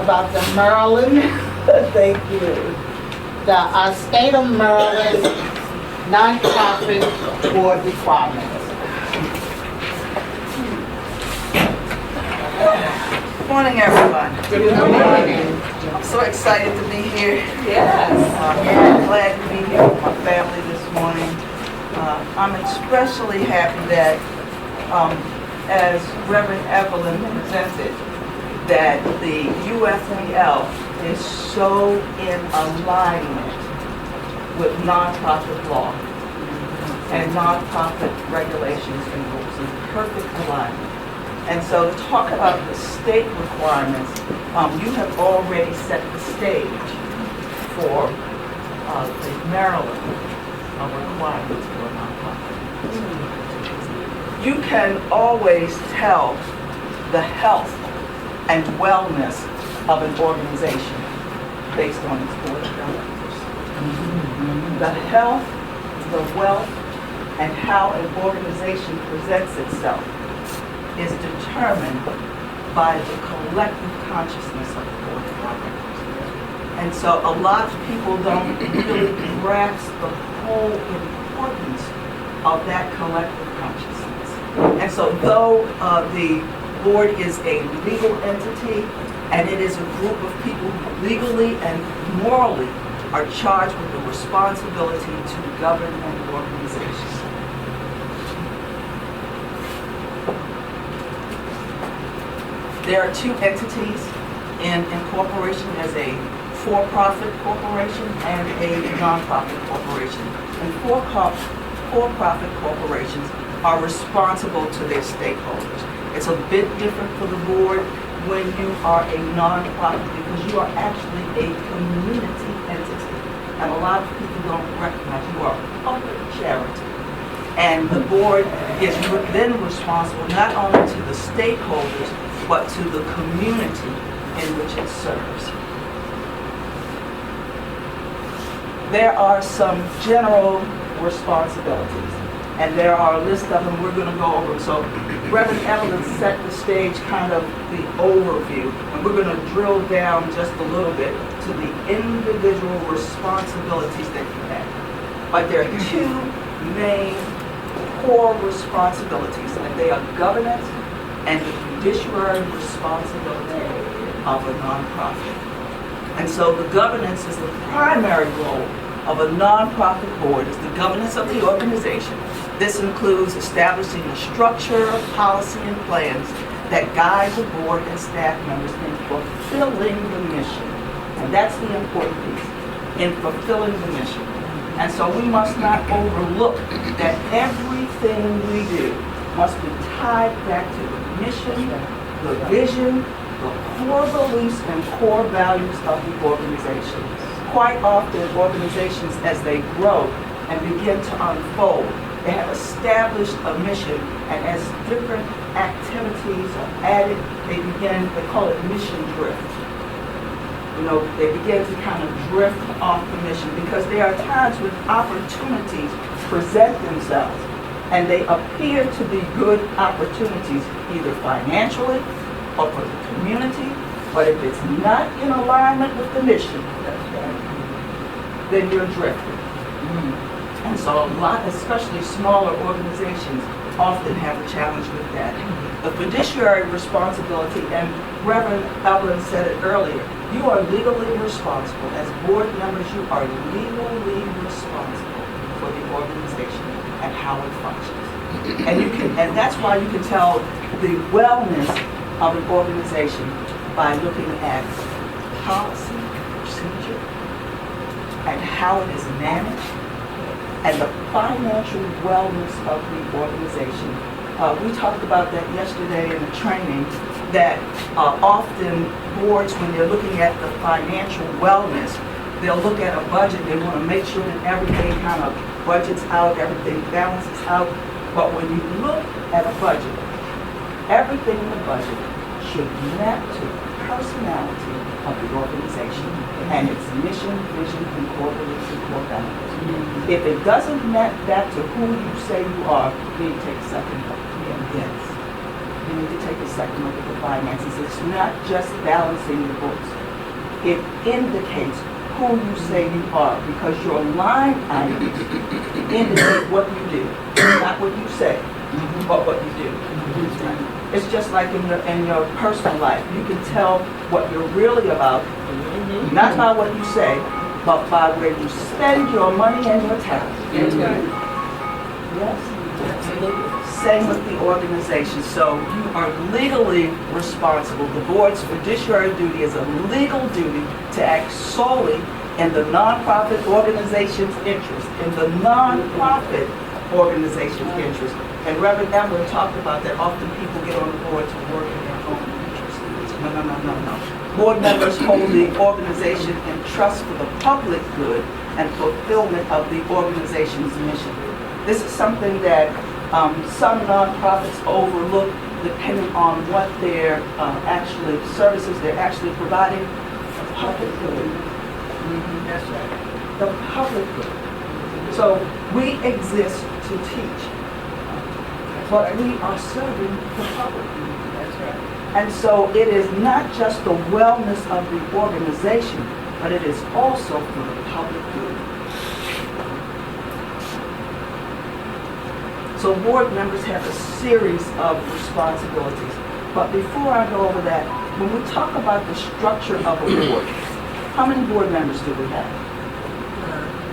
about the Maryland, thank you, the state of Maryland nonprofit board requirements. Good morning, everyone. Good morning. I'm so excited to be here. Yes. I'm glad to be here with my family this morning. I'm especially happy that, as Reverend Evelyn presented, that the UFPL is so in alignment with nonprofit law and nonprofit regulations and rules, in perfect alignment. And so to talk about the state requirements, you have already set the stage for the Maryland requirements for a nonprofit. You can always tell the health and wellness of an organization based on its board of directors. The health, the wealth, and how an organization presents itself is determined by the collective consciousness of the board of directors. And so a lot of people don't really grasp the whole importance of that collective consciousness. And so though the board is a legal entity, and it is a group of people who legally and morally are charged with the responsibility to govern an organization. There are two entities in incorporation. There's a for-profit corporation and a nonprofit corporation. And for-profit corporations are responsible to their stakeholders. It's a bit different for the board when you are a nonprofit because you are actually a community entity. And a lot of people don't recognize you are a public charity. And the board is then responsible not only to the stakeholders, but to the community in which it serves. There are some general responsibilities, and there are a list of them. We're going to go over them. So Reverend Evelyn set the stage, kind of the overview, and we're going to drill down just a little bit to the individual responsibilities that you have. But there are two main core responsibilities, and they are governance and the fiduciary responsibility of a nonprofit. And so the governance is the primary role of a nonprofit board, is the governance of the organization. This includes establishing the structure, policy, and plans that guide the board and staff members in fulfilling the mission. And that's the important piece, in fulfilling the mission. And so we must not overlook that everything we do must be tied back to the mission, the vision, the core beliefs and core values of the organization. Quite often organizations, as they grow and begin to unfold, they have established a mission, and as different activities are added, they call it mission drift. You know, they begin to kind of drift off the mission because there are times when opportunities present themselves and they appear to be good opportunities, either financially or for the community, but if it's not in alignment with the mission, then you're drifting. And so a lot, especially smaller organizations, often have a challenge with that. The fiduciary responsibility, and Reverend Evelyn said it earlier, you are legally responsible. As board members, you are legally responsible for the organization and how it functions. And that's why you can tell the wellness of an organization by looking at policy, procedure, and how it is managed, and the financial wellness of the organization. We talked about that yesterday in the training, that often boards, when they're looking at the financial wellness, they'll look at a budget, they want to make sure that everything kind of budgets out, everything balances out. But when you look at a budget, everything in the budget should map to the personality of the organization and its mission, vision, and core beliefs and core values. If it doesn't map that to who you say you are, you need to take a second look. Yes. you need to take a second look at the finances. It's not just balancing the books. It indicates who you say you are, because your line items indicate what you do, not what you say, but what you do. It's just like in your personal life. You can tell what you're really about, not by what you say, but by where you spend your money and your talent. Yes. Same with the organization. So you are legally responsible. The board's fiduciary duty is a legal duty to act solely in the nonprofit organization's interest, in the nonprofit organization's interest. And Reverend Evelyn talked about that. Often people get on the board to work in their own interest. No. Board members hold the organization in trust for the public good and fulfillment of the organization's mission. This is something that some nonprofits overlook, depending on what their services they're actually providing. The public good. That's right. The public good. So we exist to teach, but we are serving the public. That's right. And so it is not just the wellness of the organization, but it is also for the public good. So board members have a series of responsibilities. But before I go over that, when we talk about the structure of a board, how many board members do we have?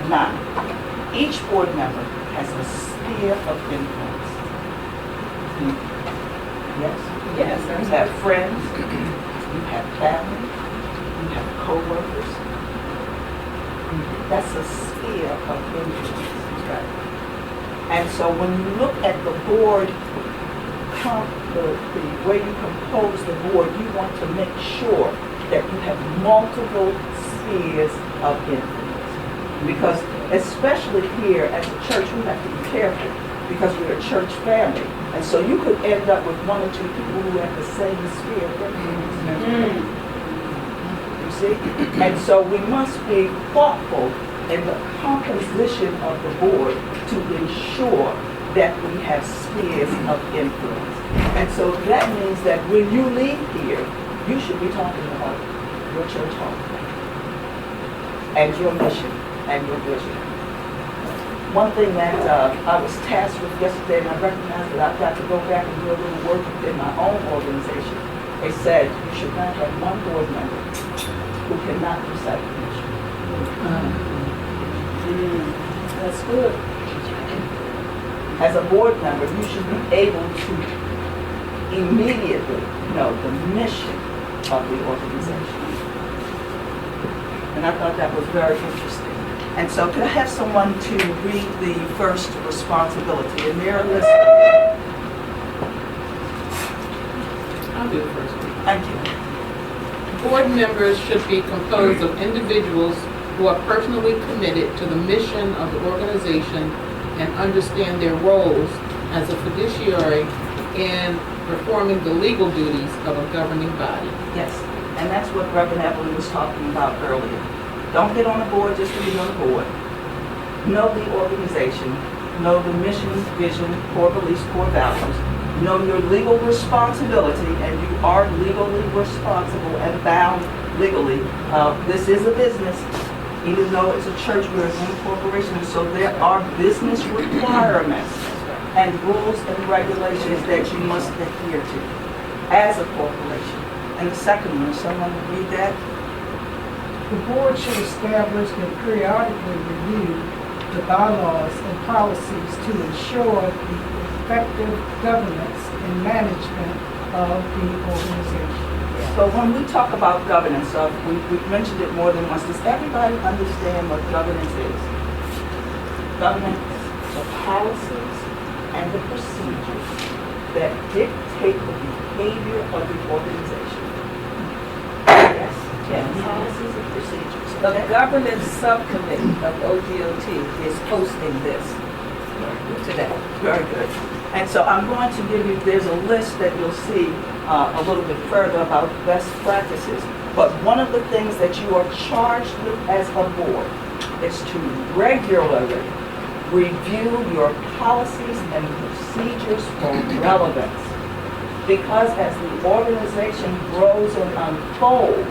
9. Each board member has a sphere of influence. Yes? Yes. You have friends, you have family, you have co-workers. That's a sphere of influence. Right? And so when you look at the board, the way you compose the board, you want to make sure that you have multiple spheres of influence. Because especially here as a church, we have to be careful because we're a church family. And so you could end up with 1 or 2 people who have the same sphere of influence. You see? And so we must be thoughtful in the composition of the board to ensure that we have spheres of influence. And so that means that when you leave here, you should be talking about your church home and your mission and your vision. One thing that I was tasked with yesterday, and I recognized that I've got to go back and do a little work within my own organization. They said you should not have one board member who cannot recite the mission. That's good. As a board member, you should be able to immediately know the mission of the organization. And I thought that was very interesting. And so could I have someone to read the first responsibility? And there are listed. I'll do the first one. Thank you. Board members should be composed of individuals who are personally committed to the mission of the organization and understand their roles as a fiduciary in performing the legal duties of a governing body. Yes, and that's what Reverend Evelyn was talking about earlier. Don't get on the board just to be on the board. Know the organization, know the mission, vision, core beliefs, core values. Know your legal responsibility, and you are legally responsible and bound legally. This is a business. Even though it's a church, we're an incorporation, and so there are business requirements and rules and regulations that you must adhere to as a corporation. And the second one, someone read that? The board should establish and periodically review the bylaws and policies to ensure the effective governance and management of the organization. So when we talk about governance, we've mentioned it more than once. Does everybody understand what governance is? Governance, the policies and the procedures that dictate the behavior of the organization. Yes, policies and procedures. The governance subcommittee of OGOT is hosting this today. Very good. And so I'm going to give you, there's a list that you'll see a little bit further about best practices. But one of the things that you are charged with as a board is to regularly review your policies and procedures for relevance. Because as the organization grows and unfolds,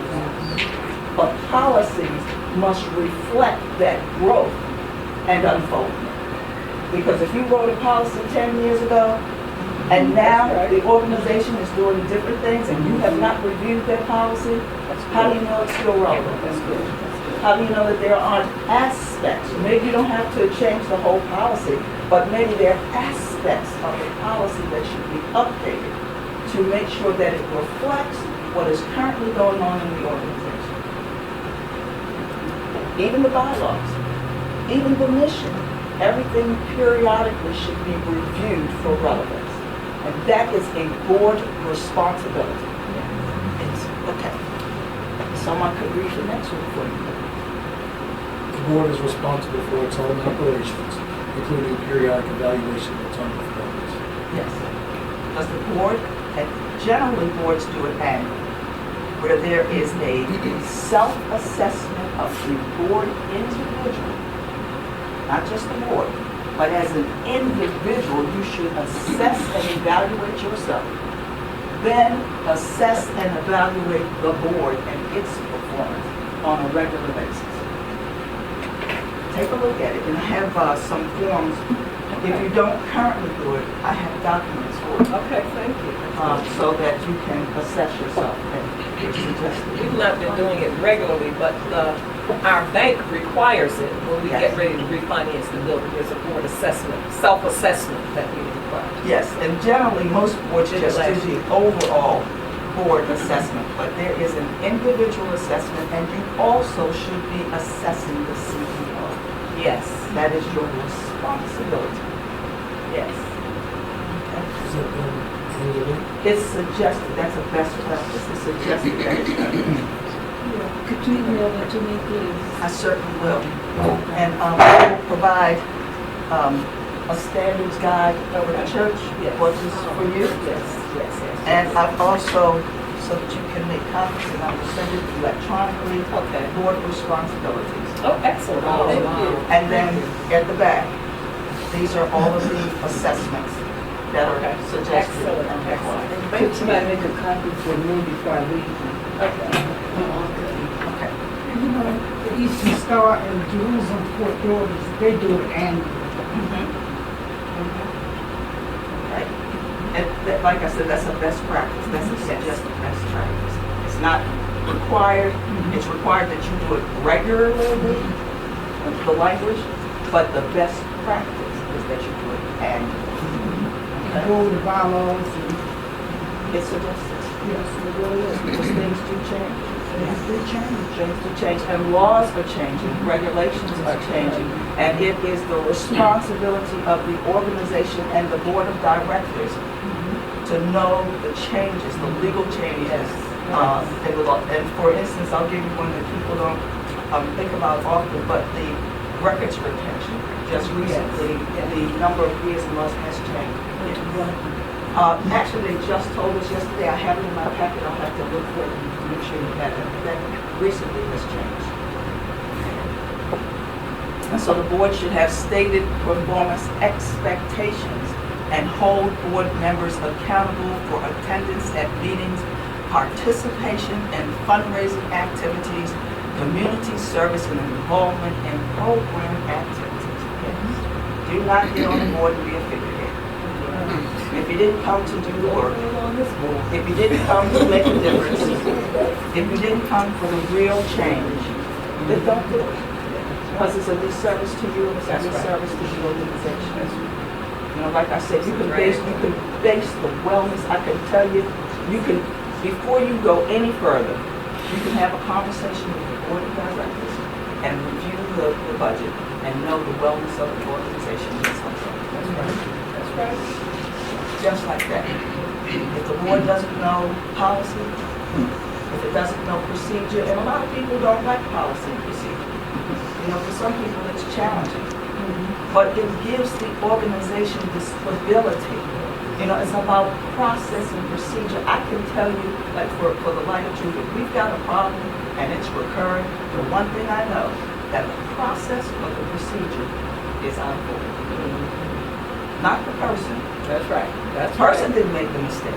the policies must reflect that growth and unfoldment. Because if you wrote a policy 10 years ago, and now the organization is doing different things, and you have not reviewed that policy, how do you know it's still relevant? That's good. How do you know that there aren't aspects? Maybe you don't have to change the whole policy, but maybe there are aspects of the policy that should be updated to make sure that it reflects what is currently going on in the organization. Even the bylaws, even the mission, everything periodically should be reviewed for relevance. And that is a board responsibility. It's, okay. Someone could read the next one for you. The board is responsible for its own operations, including periodic evaluation of its own performance. Yes. Because the board, and generally boards do it annually, where there is a self-assessment of the board individual, not just the board, but as an individual, you should assess and evaluate yourself. Then assess and evaluate the board and its performance on a regular basis. Take a look at it, and I have some forms. If you don't currently do it, I have documents for it, Okay, thank you. so that you can assess yourself and get suggested. We've not been doing it regularly, but our bank requires it when we get Yes. ready to refinance the building. There's a board assessment, self-assessment that we require. Yes, and generally, most boards just do the overall board assessment, but there is an individual assessment, and you also should be assessing the CEO. Yes, That is your responsibility. yes. Is that done annually? It's suggested, that's a best practice, it's suggested that it's done. Could you email that to me, please? I certainly will. And I will provide a standards guide over the church, Yes. which is for you. Yes, yes, yes. And I've also, so that you can make copies, and I will send it electronically, Okay. board responsibilities. Oh, excellent. Thank you. And then at the back, these are all of the assessments that Okay. are suggested. Excellent, and required. excellent. Could Thank you. somebody make a copy for me before I leave? Okay. Okay. You know, the Eastern Star and Jerusalem Port Daughters, they do it annually. Right. And that, like I said, that's a best practice. That's a suggested best practice. It's not required. It's required that you do it regularly, the language, but the best practice is that you do it annually. Okay? Go with the bylaws and, It's suggested. yes, It really is, because things do change. things do change. Things do change, and laws are changing, regulations are changing, and it is the responsibility of the organization and the board of directors to know the changes, the legal changes. And for instance, I'll give you one that people don't think about often, but the records retention. Just recently, the number of years and laws has changed. Actually, they just told us yesterday, I have it in my packet, I'll have to look for it to make sure you have it. That recently has changed. And so the board should have stated performance expectations and hold board members accountable for attendance at meetings, participation in fundraising activities, community service, and involvement in program activities. Do not get on the board and be a figurehead. If you didn't come to do the work, if you didn't come to make a difference, if you didn't come for the real change, then don't do it. Because it's a disservice to you, and it's a disservice to the organization. You know, like I said, you can base the wellness, I can tell you, you can, before you go any further, you can have a conversation with the board of directors and review the budget and know the wellness of the organization is something. That's right. That's right. Just like that. If the board doesn't know policy, if it doesn't know procedure, and a lot of people don't like policy and procedure. You know, for some people it's challenging. But it gives the organization the stability. You know, it's about process and procedure. I can tell you, like for the Light of Truth, if we've got a problem and it's recurring, the one thing I know, that the process or the procedure is out of order. Not the person. That's right. That person didn't make the mistake.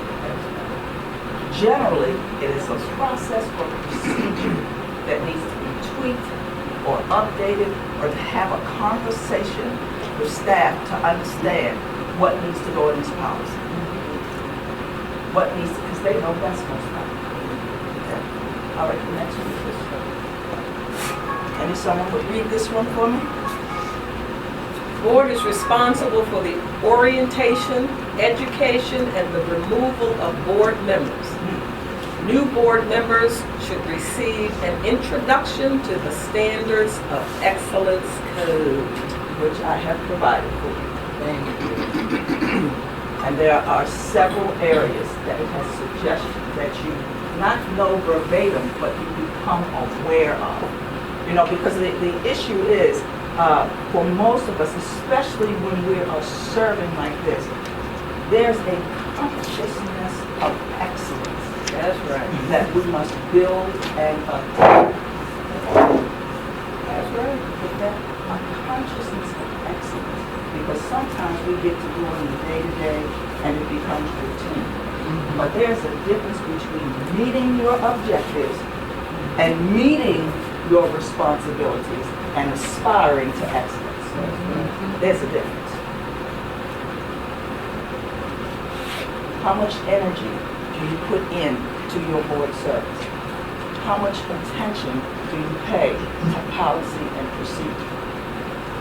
Generally, it is a process or procedure that needs to be tweaked or updated, or to have a conversation with staff to understand what needs to go in this policy. What needs to, because they know best most time. Okay. All right, the next one is this one. Maybe someone would read this one for me? Board is responsible for the orientation, education, and the removal of board members. New board members should receive an introduction to the Standards of Excellence Code. Which I have provided for you. Thank you. And there are several areas that it has suggestions that you not know verbatim, but you become aware of. You know, because the issue is, for most of us, especially when we are serving like this, there's a consciousness of excellence. That's right. That we must build and attain. That's right. But that a consciousness of excellence, because sometimes we get to doing the day-to-day and it becomes routine. But there's a difference between meeting your objectives and meeting your responsibilities and aspiring to excellence. There's a difference. How much energy do you put in to your board service? How much attention do you pay to policy and procedure?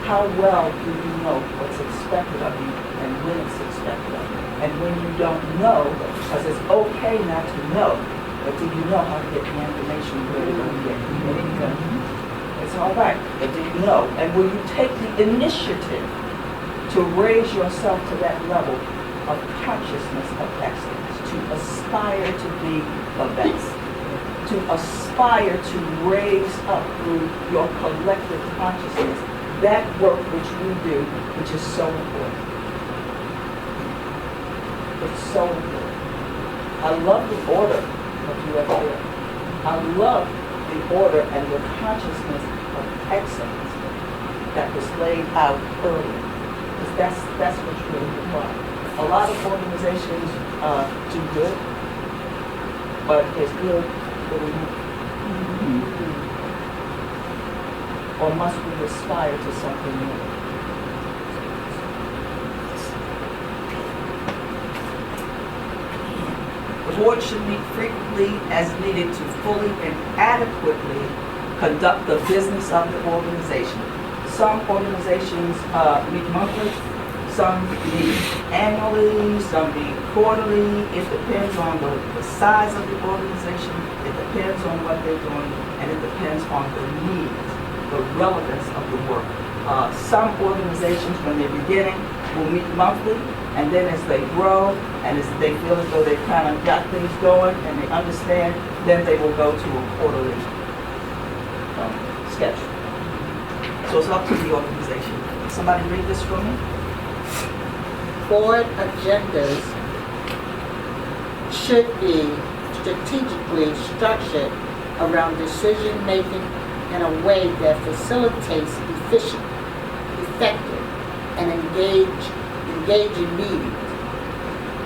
How well do you know what's expected of you and when it's expected of you? And when you don't know, because it's okay not to know, but do you know how to get the information where you're going to get it? It's all right, but do you know? And will you take the initiative to raise yourself to that level of consciousness of excellence, to aspire to be the best, to aspire to raise up through your collective consciousness that work which we do, which is so important. It's so important. I love the order of UFL. I love the order and the consciousness of excellence that was laid out earlier, because that's what's really required. A lot of organizations do good, but is good really good? Or must we aspire to something new? The board should meet frequently as needed to fully and adequately conduct the business of the organization. Some organizations meet monthly, some meet annually, some meet quarterly. It depends on the size of the organization, it depends on what they're doing, and it depends on the needs, the relevance of the work. Some organizations, when they're beginning, will meet monthly, and then as they grow, and as they feel as though they've kind of got things going, and they understand, then they will go to a quarterly schedule. So it's up to the organization. Somebody read this for me? Board agendas should be strategically structured around decision-making in a way that facilitates efficient, effective, and engaging meetings.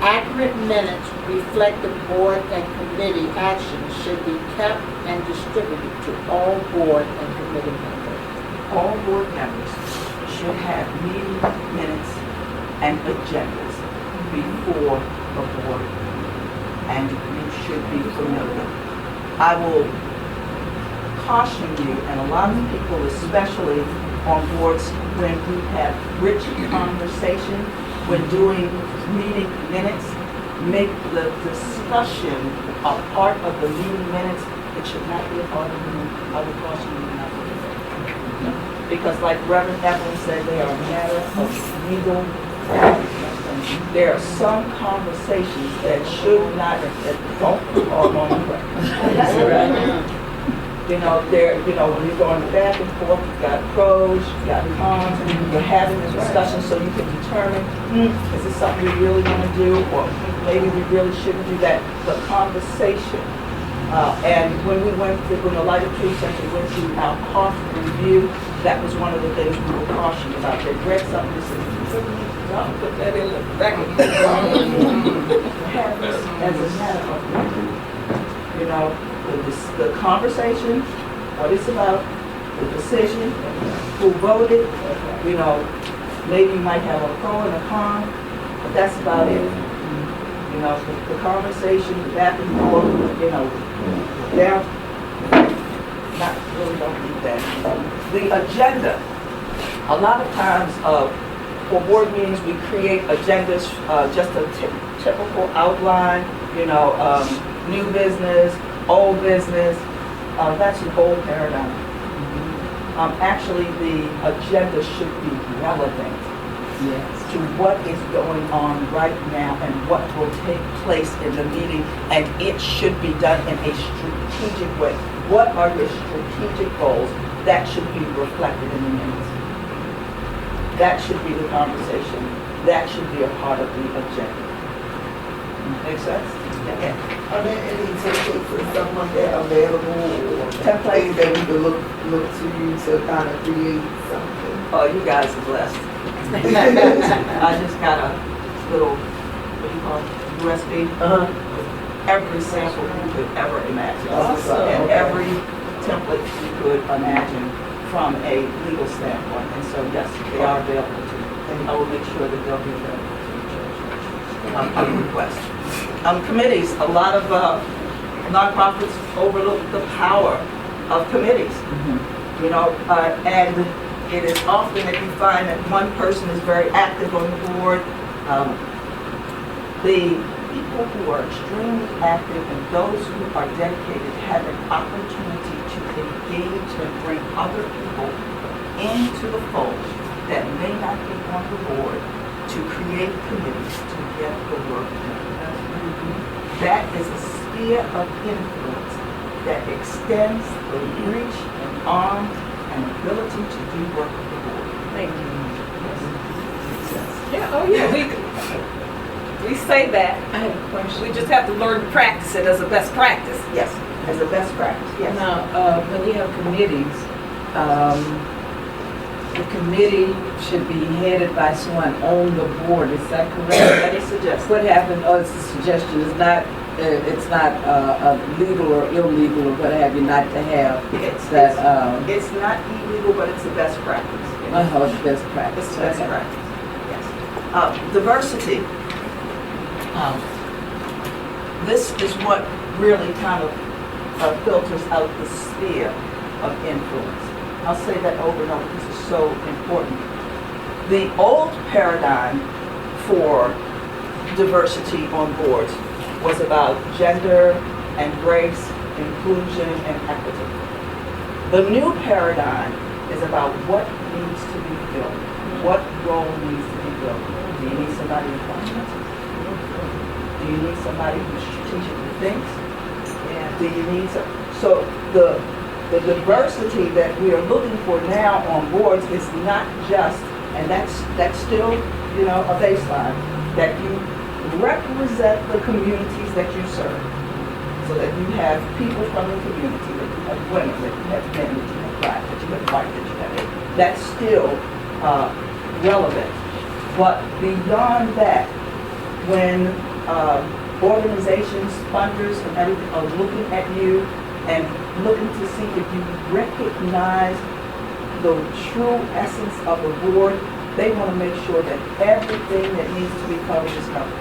Accurate minutes reflecting board and committee actions should be kept and distributed to all board and committee members. All board members should have meeting minutes and agendas before the board, and you should be familiar. I will caution you, and a lot of people, especially on boards, when we have rich conversation, when doing meeting minutes, make the discussion a part of the meeting minutes. It should not be a part of the meeting. I will caution you not to do that. Because like Reverend Evelyn said, they are a matter of legal. There are some conversations that should not, that don't belong on the record. You know, when you're going back and forth, you've got pros, you've got cons, and you're having a discussion so you can determine, is this something we really want to do, or maybe we really shouldn't do that. The conversation. And when the Lighted Precinct went to our cost review, that was one of the things we were cautioned about. They read something that said, I'll put that in the record. have this as a matter of the conversation, what it's about, the decision, who voted, you know, maybe you might have a pro and a con, but that's about it. You know, the conversation, the back and forth, you know, down, not really don't need that. The agenda, a lot of times, for board meetings, we create agendas, just a typical outline, you know, new business, old business, that's an old paradigm. Actually, the agenda should be relevant to what is going on right now and what will take place in the meeting, and it should be done in a strategic way. What are your strategic goals? That should be reflected in the minutes. That should be the conversation. That should be a part of the agenda. Make sense? Yeah. Are there any templates or stuff like that available, or Templates? things that we could look to you to kind of create something? Oh, you guys are blessed. I just got a little, what do you call it, USB? Every sample you could ever imagine. Awesome. And every template you could imagine from a legal standpoint. And so, yes, they are available to you. I will make sure that they'll be available to you on request. Committees, a lot of nonprofits overlook the power of committees. You know, and it is often that you find that one person is very active on the board. The people who are extremely active and those who are dedicated have an opportunity to engage and bring other people into the fold that may not be on the board to create committees to get the work done. That is a sphere of influence that extends the reach and arm and ability to do work with the board. Thank you. Yes. Yeah, oh yeah, we say that. I have a question. We just have to learn to practice it as a best practice. Yes, as a best practice, yes. Now, when you have committees, the committee should be headed by someone on the board, is that correct? That is suggested. What happened, oh, it's a suggestion, it's not legal or illegal or what have you not to have that, It's not illegal, but it's a best practice. it's best practice. It's best Okay. practice, yes. Diversity. This is what really kind of filters out the sphere of influence. I'll say that over and over because it's so important. The old paradigm for diversity on boards was about gender and race, inclusion and equity. The new paradigm is about what needs to be filled, what role needs to be filled. Do you need somebody in finance? Do you need somebody who strategically thinks? Do you need so the diversity that we are looking for now on boards is not just, and that's still, you know, a baseline, that you represent the communities that you serve. So that you have people from the community, that you have women, that you have men, that you have black, that you have white, that you have it. That's still relevant. But beyond that, when organizations, funders, and everything are looking at you and looking to see if you recognize the true essence of the board, they want to make sure that everything that needs to be covered is covered.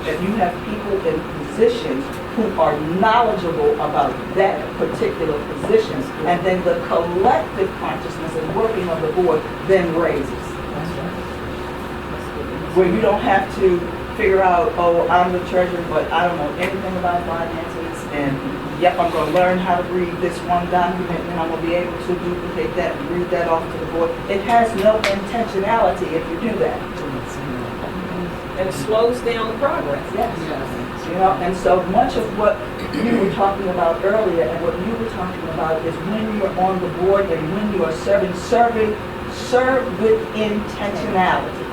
That you have people in positions who are knowledgeable about that particular position, and then the collective consciousness and working of the board then raises. Where you don't have to figure out, oh, I'm the treasurer, but I don't know anything about finances, and yep, I'm going to learn how to read this one document, and I'm going to be able to duplicate that and read that off to the board. It has no intentionality if you do that. And it slows down the progress. Yes. You know, and so much of what you were talking about earlier and what you were talking about is when you're on the board and when you are serve with intentionality.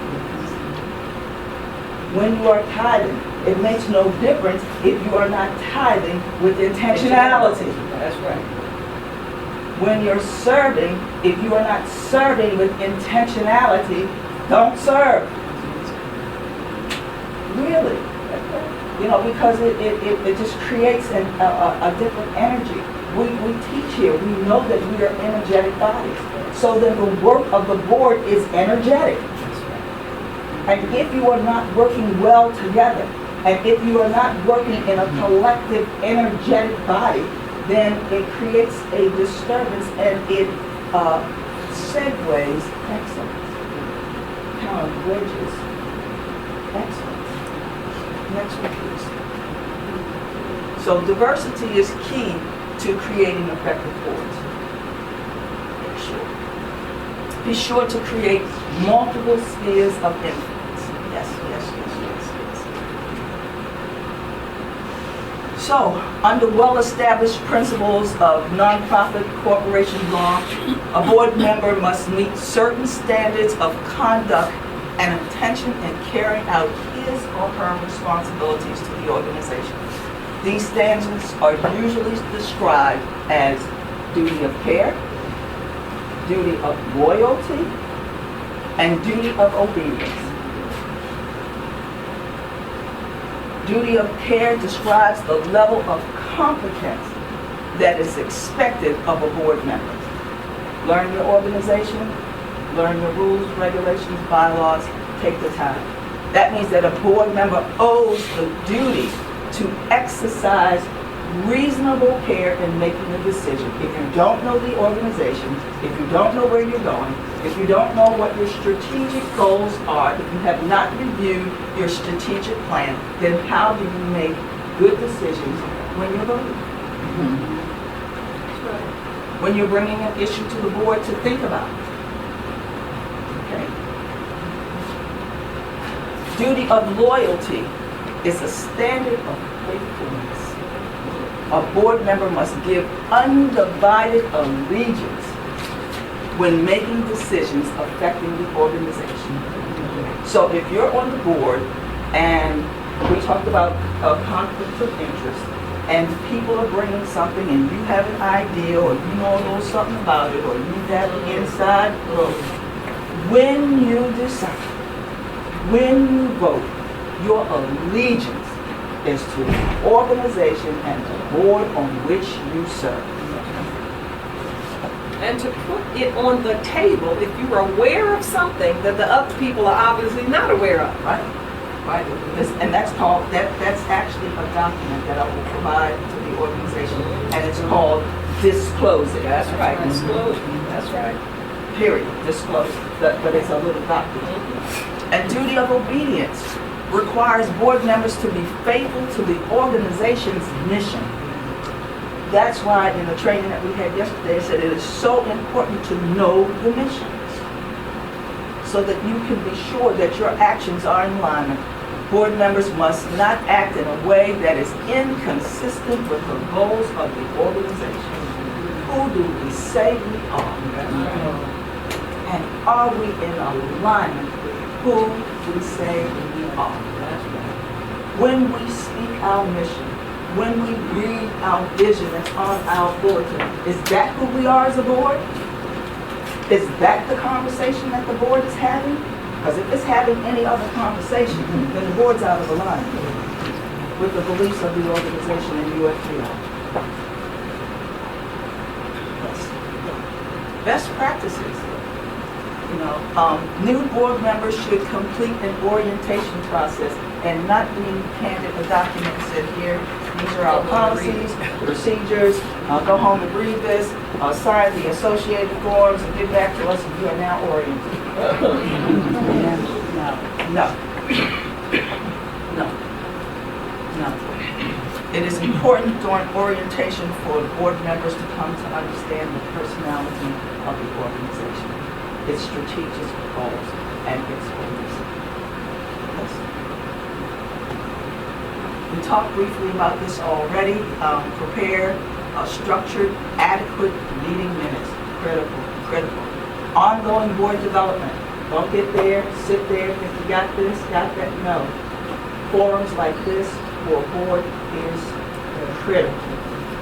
When you are tithing, it makes no difference if you are not tithing with intentionality. That's right. When you're serving, if you are not serving with intentionality, don't serve. Really. You know, because it just creates a different energy. We teach here, we know that we are energetic bodies. So then the work of the board is energetic. And if you are not working well together, and if you are not working in a collective energetic body, then it creates a disturbance and it segues excellence. Kind of bridges excellence. Next one, please. So diversity is key to creating effective boards. Be sure to create multiple spheres of influence. Yes. So, under well-established principles of nonprofit corporation law, a board member must meet certain standards of conduct and intention in carrying out his or her responsibilities to the organization. These standards are usually described as duty of care, duty of loyalty, and duty of obedience. Duty of care describes the level of competence that is expected of a board member. Learn your organization, learn your rules, regulations, bylaws, take the time. That means that a board member owes the duty to exercise reasonable care in making a decision. If you don't know the organization, if you don't know where you're going, if you don't know what your strategic goals are, if you have not reviewed your strategic plan, then how do you make good decisions when you're voting? When you're bringing an issue to the board to think about. Okay. Duty of loyalty is a standard of faithfulness. A board member must give undivided allegiance when making decisions affecting the organization. So if you're on the board, and we talked about conflicts of interest, and people are bringing something and you have an idea or you know a little something about it or you have an inside look, when you decide, when you vote, your allegiance is to the organization and the board on which you serve. And to put it on the table if you're aware of something that the other people are obviously not aware of. Right? Right. And that's called, that's actually a document that I will provide to the organization, and it's called disclosure. That's right, disclosure. That's right. Period. Disclosure. But it's a little document. And duty of obedience requires board members to be faithful to the organization's mission. That's why in the training that we had yesterday, I said it is so important to know the mission so that you can be sure that your actions are in alignment. Board members must not act in a way that is inconsistent with the goals of the organization. Who do we say we are? And are we in alignment with who we say we are? When we speak our mission, when we read our vision that's on our bulletin, is that who we are as a board? Is that the conversation that the board is having? Because if it's having any other conversation, then the board's out of alignment with the beliefs of the organization and UFPI. Best practices. New board members should complete an orientation process and not being handed a document and said, here, these are our policies, procedures, go home and read this, sign the associated forms and get back to us and you are now oriented. No. It is important during orientation for board members to come to understand the personality of the organization, its strategic goals, and its beliefs. We talked briefly about this already. Prepare structured, adequate meeting minutes. Critical. Ongoing board development. Don't get there, sit there, think you got this, got that. No. Forums like this for a board is critical.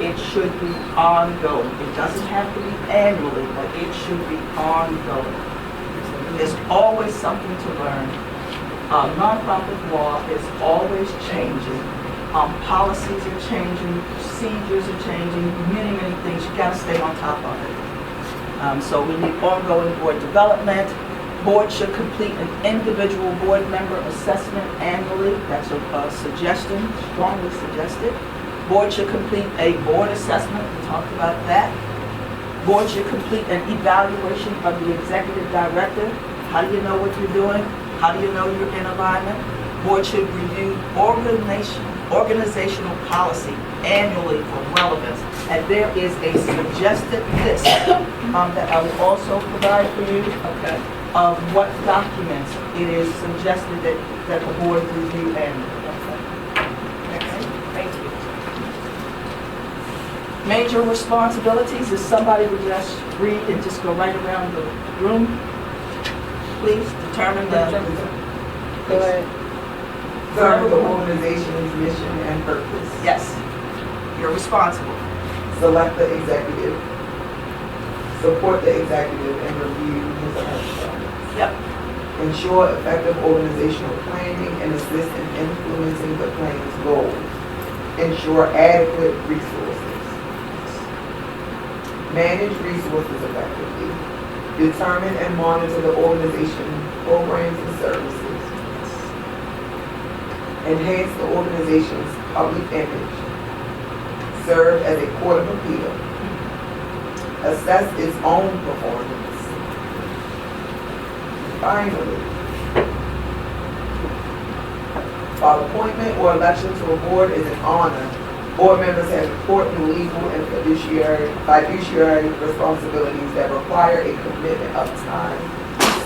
It should be ongoing. It doesn't have to be annually, but it should be ongoing. There's always something to learn. Nonprofit law is always changing. Policies are changing, procedures are changing, many, many things. You gotta stay on top of it. So we need ongoing board development. Board should complete an individual board member assessment annually. That's a suggestion, strongly suggested. Board should complete a board assessment. We talked about that. Board should complete an evaluation of the executive director. How do you know what you're doing? How do you know you're in alignment? Board should review organizational policy annually for relevance. And there is a suggested list that I will also provide for you. Okay. Of what documents it is suggested that the board review annually. Thank you. Major responsibilities, if somebody would just read and just go right around the room, please determine the. Go ahead. Serve the organization's mission and purpose. Yes, you're responsible. Select the executive. Support the executive and review his or her performance. Yep. Ensure effective organizational planning and assist in influencing the plan's goals. Ensure adequate resources. Manage resources effectively. Determine and monitor the organization programs and services. Enhance the organization's public image. Serve as a court of appeal. Assess its own performance. Finally, while appointment or election to a board is an honor, board members have important legal and fiduciary responsibilities that require a commitment of time,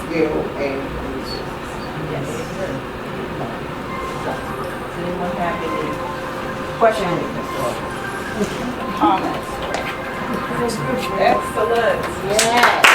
skill, and resources. Yes. Does anyone have any questions? Comments? Excellent. Yes.